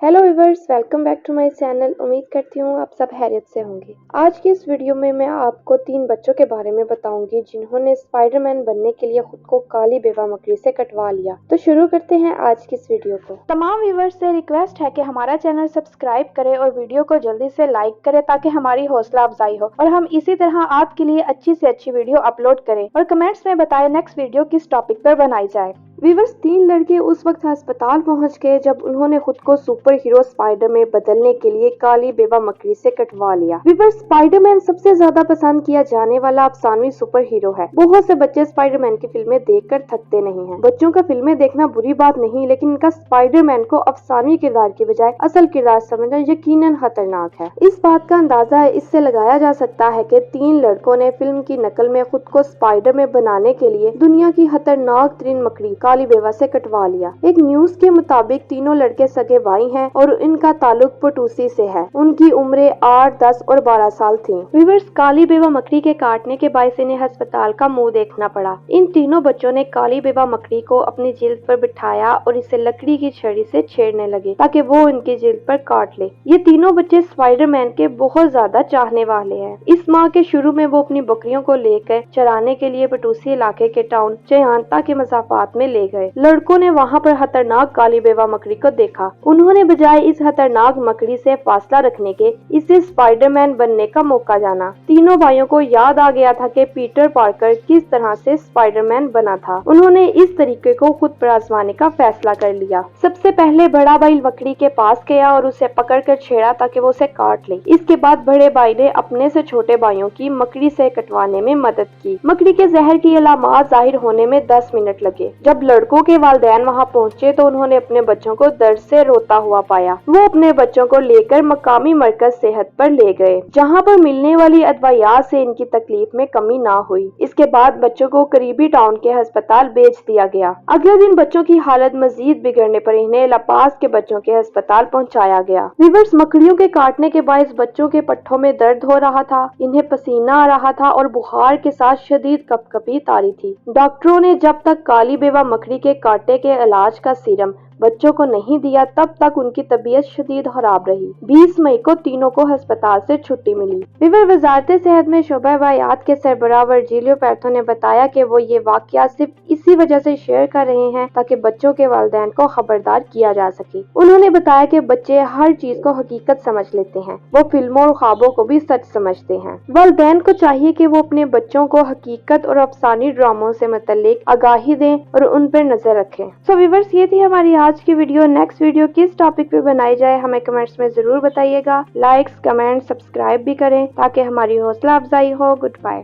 Hello viewers, welcome back to my channel. उम्मीद करती हूँ आप सब खैरियत से होंगे। आज की इस वीडियो में मैं आपको 3 बच्चों के बारे में बताऊंगी जिन्होंने स्पाइडरमैन बनने के लिए खुद को काली बेवा मकड़ी से कटवा लिया। तो शुरू करते हैं आज की इस वीडियो को। तमाम व्यूअर्स से रिक्वेस्ट है कि हमारा चैनल सब्सक्राइब करें और वीडियो को जल्दी से लाइक करें ताकि हमारी हौसला अफजाई हो और हम इसी तरह आपके लिए अच्छी से अच्छी वीडियो अपलोड करें। और कमेंट्स में बताएं नेक्स्ट वीडियो किस टॉपिक पर बनाई जाए। व्यूअर्स, 3 लड़के उस वक्त अस्पताल पहुंच गए जब उन्होंने खुद को सुपर हीरो स्पाइडर में बदलने के लिए काली बेवा मकड़ी से कटवा लिया। व्यूअर्स, स्पाइडरमैन सबसे ज्यादा पसंद किया जाने वाला अफसानवी सुपर हीरो है। बहुत से बच्चे स्पाइडरमैन की फिल्में देखकर थकते नहीं हैं। बच्चों का फिल्में देखना बुरी बात नहीं, लेकिन इनका स्पाइडरमैन को अफसानवी किरदार की बजाय असल किरदार समझना यकीनन खतरनाक है। इस बात का अंदाजा इससे लगाया जा सकता है कि 3 लड़कों ने फिल्म की नकल में खुद को स्पाइडर में बनाने के लिए दुनिया की खतरनाक तरीन मकड़ी काली बेवा से कटवा लिया। एक न्यूज के मुताबिक तीनों लड़के सगे भाई हैं और इनका ताल्लुक पटूसी से है। उनकी उम्रें 8, 10 और 12 साल थी। व्यूअर्स, काली बेवा मकड़ी के काटने के बायस इन्हें अस्पताल का मुंह देखना पड़ा। इन तीनों बच्चों ने काली बेवा मकड़ी को अपनी जिल्द पर बिठाया और इसे लकड़ी की छड़ी से छेड़ने लगे ताकि वो इनकी जिल्द पर काट ले। ये तीनों बच्चे स्पाइडरमैन के बहुत ज्यादा चाहने वाले हैं। इस माह के शुरू में वो अपनी बकरियों को लेकर चराने के लिए पटूसी इलाके के टाउन चयांता के मसाफात में ले गए। लड़कों ने वहां पर खतरनाक काली बेवा मकड़ी को देखा। उन्होंने बजाय इस खतरनाक मकड़ी से फासला रखने के इसे स्पाइडरमैन बनने का मौका जाना। तीनों भाइयों को याद आ गया था कि पीटर पार्कर किस तरह से स्पाइडरमैन बना था। उन्होंने इस तरीके को खुद पर आजमाने का फैसला कर लिया। सबसे पहले बड़ा भाई मकड़ी के पास गया और उसे पकड़कर छेड़ा ताकि वो उसे काट ले। इसके बाद बड़े भाई ने अपने से छोटे भाइयों की मकड़ी से कटवाने में मदद की। मकड़ी के जहर की अलामत जाहिर होने में 10 मिनट लगे। जब लड़कों के वालिदैन वहां पहुंचे तो उन्होंने अपने बच्चों को दर्द से रोता हुआ पाया। वो अपने बच्चों को लेकर मकामी मरकज सेहत पर ले गए, जहां पर मिलने वाली अदवायात से इनकी तकलीफ में कमी ना हुई। इसके बाद बच्चों को करीबी टाउन के अस्पताल भेज दिया गया। अगले दिन बच्चों की हालत मजीद बिगड़ने पर इन्हें लापास के बच्चों के अस्पताल पहुंचाया गया। व्यूअर्स, मकड़ियों के काटने के बायस बच्चों के पट्टों में दर्द हो रहा था, इन्हें पसीना आ रहा था और बुखार के साथ शदीद कपकपी तारी थी। डॉक्टरों ने जब तक काली बेवा मकड़ी के कांटे के इलाज का सीरम बच्चों को नहीं दिया तब तक उनकी तबीयत शदीद खराब रही। 20 मई को तीनों को अस्पताल से छुट्टी मिली। विवर वजारत सेहत में शोबा वायात के सरबराह वर्जिलियो पैर्थो ने बताया कि वो ये वाकया सिर्फ इसी वजह से शेयर कर रहे हैं ताकि बच्चों के वालिदैन को खबरदार किया जा सके। उन्होंने बताया कि बच्चे हर चीज को हकीकत समझ लेते हैं, वो फिल्मों और ख्वाबों को भी सच समझते हैं। वालिदैन को चाहिए कि वो अपने बच्चों को हकीकत और अफसानी ड्रामों से मुतल्लिक आगाही दें और उन पर नजर रखें। सो व्यूअर्स, ये थी हमारी आज की वीडियो। नेक्स्ट वीडियो किस टॉपिक पे बनाई जाए हमें कमेंट्स में जरूर बताइएगा। लाइक्स, कमेंट, सब्सक्राइब भी करें ताकि हमारी हौसला अफजाई हो। Good bye.